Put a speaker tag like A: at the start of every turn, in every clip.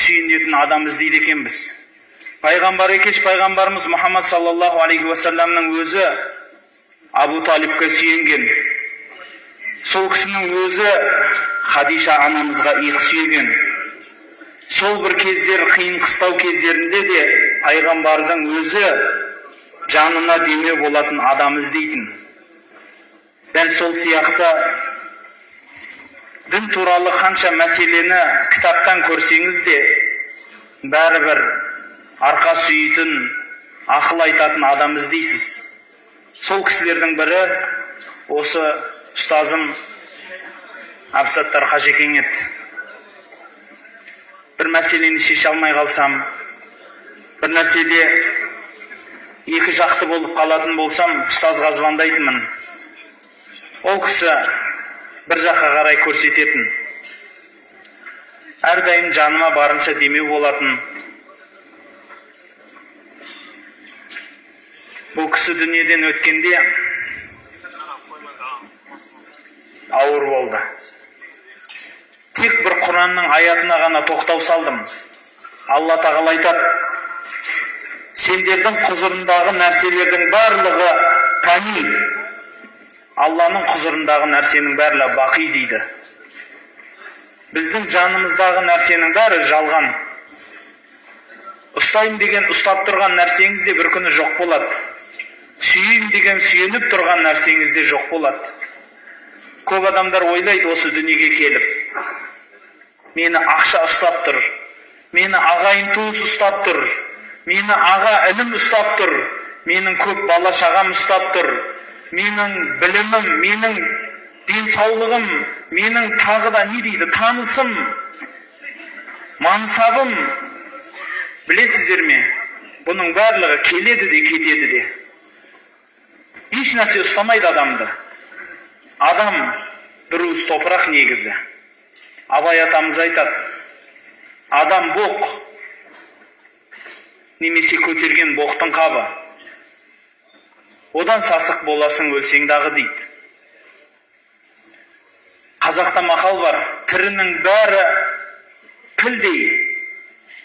A: сүйенетін адам іздейді екенбіз. Пайғамбар екеш пайғамбарымыз Мұхаммад саллаллаху алейхи уассаламның өзі Абу Талибке сүйенген. Сол кісінің өзі Хадиша анамызға иық сүйеген. Сол бір кездер, қиын қыстау кездерінде де пайғамбардың өзі жанына демеу болатын адам іздейтін. Дәл сол сияқты дін туралы қанша мәселені кітаптан көрсеңіз де, бәрібір арқа сүйейтін, ақыл айтатын адам іздейсіз. Сол кісілердің бірі осы ұстазым Абсаттар Қажекең еді. Бір мәселені шеше алмай қалсам, бір нәрседе екі жақты болып қалатын болсам, ұстазға звондайтынмын. Ол кісі бір жаққа қарай көрсететін. Әрдайым жаныма барынша демеу болатын. Бұл кісі дүниеден өткенде ауыр болды. Тек бір Құранның аятына ғана тоқтау салдым. Алла тағала айтады: сендердің құзырындағы нәрселердің барлығы пәни, Алланың құзырындағы нәрсенің барлығы бақи дейді. Біздің жанымыздағы нәрсенің бәрі жалған. Ұстайым деген ұстап тұрған нәрсеңіз де бір күні жоқ болады. Сүйейім деген сүйеніп тұрған нәрсеңіз де жоқ болады. Көп адамдар ойлайды осы дүниеге келіп: мені ақша ұстап тұр, мені ағайын туыс ұстап тұр, мені аға ілім ұстап тұр, менің көп бала шағам ұстап тұр, менің білімім, менің денсаулығым, менің тағы да не дейді, танысым, мансабым. Білесіздер ме? Бұның барлығы келеді де кетеді де. Еш нәрсе ұстамайды адамды. Адам бір уыс топырақ негізі. Абай атамыз айтады: адам боқ, немесе көтерген боқтың қабы. Одан сасық боласың өлсең дағы дейді. Қазақта мақал бар: тірінің бәрі пілдей,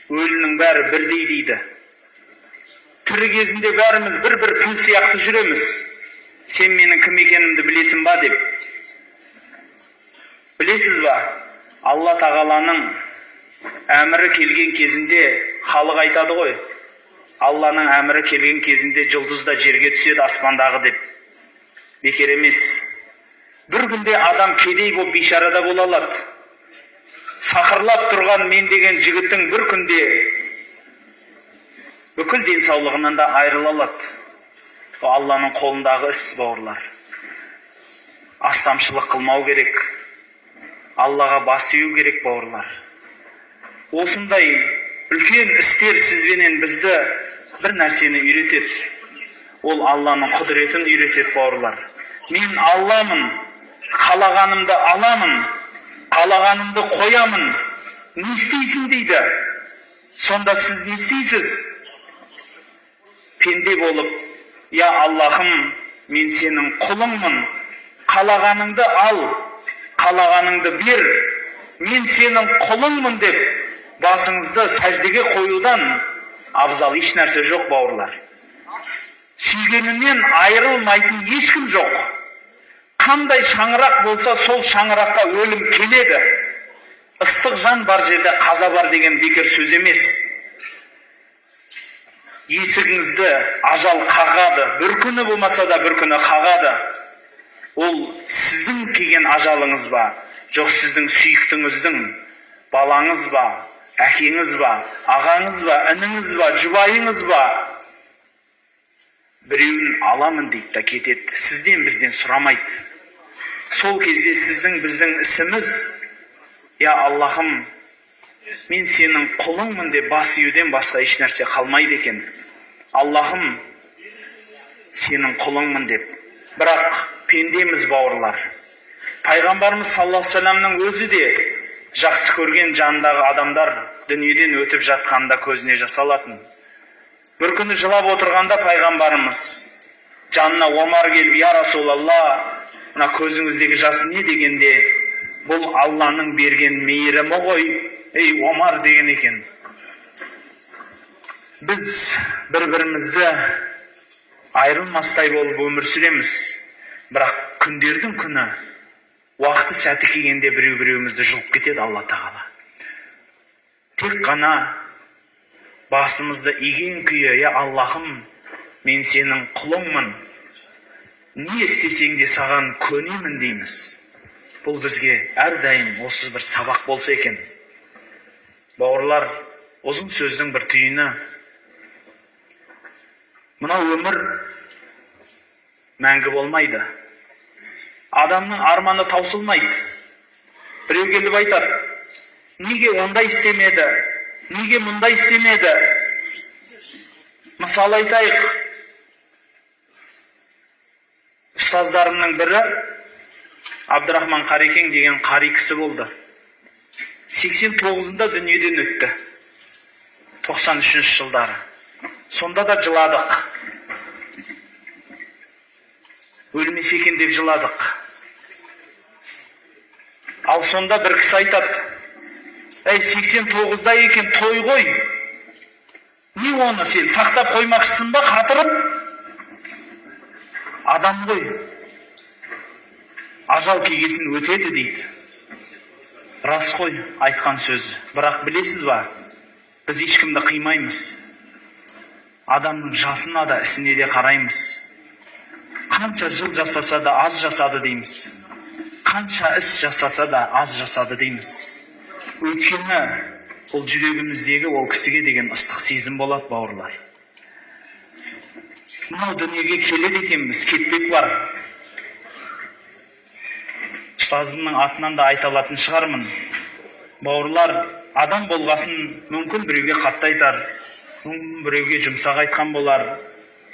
A: өлінің бәрі бірдей дейді. Тірі кезінде бәріміз бір-бір піл сияқты жүреміз. Сен менің кім екенімді білесің ба деп. Білесіз ба? Алла тағаланың әмірі келген кезінде халық айтады ғой: Алланың әмірі келген кезінде жұлдыз да жерге түседі аспандағы деп. Бекер емес. Бір күнде адам кедей болып бейшарада бола алады. Сақырлап тұрған мен деген жігіттің бір күнде бүкіл денсаулығынан да айырыла алады. Бұл Алланың қолындағы іс, бауырлар. Астамшылық қылмау керек. Аллаға бас ию керек, бауырлар. Осындай үлкен істер сізбенен бізді бір нәрсені үйретеді. Ол Алланың құдіретін үйретеді, бауырлар. Мен Алламын, қалағанымды аламын, қалағанымды қоямын. Не істейсің дейді. Сонда сіз не істейсіз? Пенде болып: я Аллахым, мен сенің құлыңмын, қалағаныңды ал, қалағаныңды бер, мен сенің құлыңмын деп басыңызды сәждеге қоюдан абзал еш нәрсе жоқ, бауырлар. Сүйгенінен айырылмайтын ешкім жоқ. Қандай шаңырақ болса, сол шаңыраққа өлім келеді. Ыстық жан бар жерде қаза бар деген бекер сөз емес. Есігіңізді ажал қағады, бір күні болмаса да бір күні қағады. Ол сіздің келген ажалыңыз ба, жоқ сіздің сүйіктіңіздің, балаңыз ба, әкеңіз ба, ағаңыз ба, ініңіз ба, жұбайыңыз ба? Біреуін аламын дейді да кетеді, сізден бізден сұрамайды. Сол кезде сіздің біздің ісіміз: я Аллахым, мен сенің құлыңмын деп бас июден басқа еш нәрсе қалмайды екен. Аллахым, сенің құлыңмын деп. Бірақ пендеміз, бауырлар. Пайғамбарымыз саллаллаху алейхи вассаламның өзі де жақсы көрген жанындағы адамдар дүниеден өтіп жатқанда көзіне жас алатын. Бір күні жылап отырғанда пайғамбарымыз жанына Омар келіп: я Расулалла, мына көзіңіздегі жас не дегенде, Бұл Алланың берген мейірімі ғой, ей Омар деген екен. Біз бір-бірімізді айырылмастай болып өмір сүреміз. Бірақ күндердің күні, уақыты сәті келгенде біреу-біреуімізді жұлып кетеді Алла тағала. Тек қана басымызды иген күйі, я Аллахым, мен сенің құлыңмын, не істесең де саған көнемін дейміз. Бұл бізге әрдайым осы бір сабақ болса екен. Бауырлар, ұзын сөздің бір түйіні, мына өмір мәңгі болмайды. Адамның арманы таусылмайды. Біреу келіп айтады, неге ондай істемеді, неге мұндай істемеді? Мысал айтайық, ұстаздарымның бірі Абдырахман Қарекең деген қари кісі болды. 89-ында дүниеден өтті. 93 жылдары. Сонда да жыладық. Өлмесе екен деп жыладық. Ал сонда бір кісі айтады, 89-да екен той ғой. Не оны сен сақтап қоймақшысың ба қатырып? Адам ғой. Ажал келгесін өтеді дейді. Рас қой айтқан сөзі. Бірақ білесіз ба, біз ешкімді қимаймыз. Адамның жасына да ісіне де қараймыз. Қанша жыл жасаса да аз жасады дейміз. Қанша іс жасаса да аз жасады дейміз. Өйткені бұл жүрегіміздегі ол кісіге деген ыстық сезім болады, бауырлар. Мынау дүниеге келеді екенбіз, кетпек бар. Ұстазымның атынан да айта алатын шығармын. Бауырлар, адам болғасын мүмкін біреуге қатты айтар, мүмкін біреуге жұмсақ айтқан болар.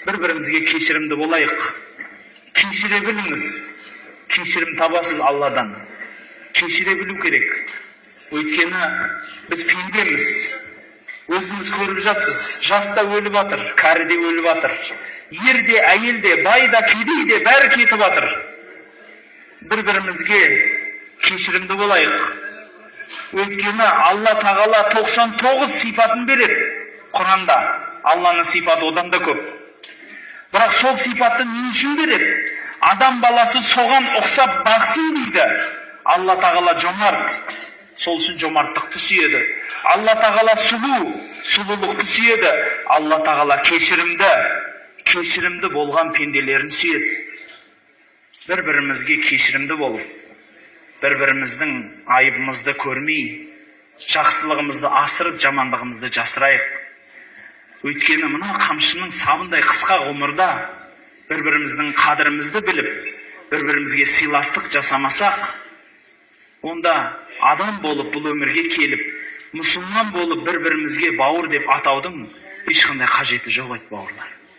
A: Бір-бірімізге кешірімді болайық. Кешіре біліңіз. Кешірім табасыз Алладан. Кешіре білу керек. Өйткені біз пендеміз. Өзіңіз көріп жатсыз. Жас та өліп жатыр, кәрі де өліп жатыр. Ер де, әйел де, бай да, кедей де бәрі кетіп жатыр. Бір-бірімізге кешірімді болайық. Өйткені Алла тағала 99 сипатын береді. Құранда Алланың сипаты одан да көп. Бірақ сол сипатты не үшін береді? Адам баласы соған ұқсап бақсын дейді. Алла тағала жомарт, сол үшін жомарттықты сүйеді. Алла тағала сұлу, сұлулықты сүйеді. Алла тағала кешірімді болған пенделерін сүйеді. Бір-бірімізге кешірімді болып, бір-біріміздің айыбымызды көрмей, жақсылығымызды асырып, жамандығымызды жасырайық. Өйткені мына қамшының сабындай қысқа ғұмырда бір-біріміздің қадірімізді біліп, бір-бірімізге сыйластық жасамасақ, онда адам болып бұл өмірге келіп, мұсылман болып бір-бірімізге бауыр деп атаудың ешқандай қажеті жоқ еді, бауырлар.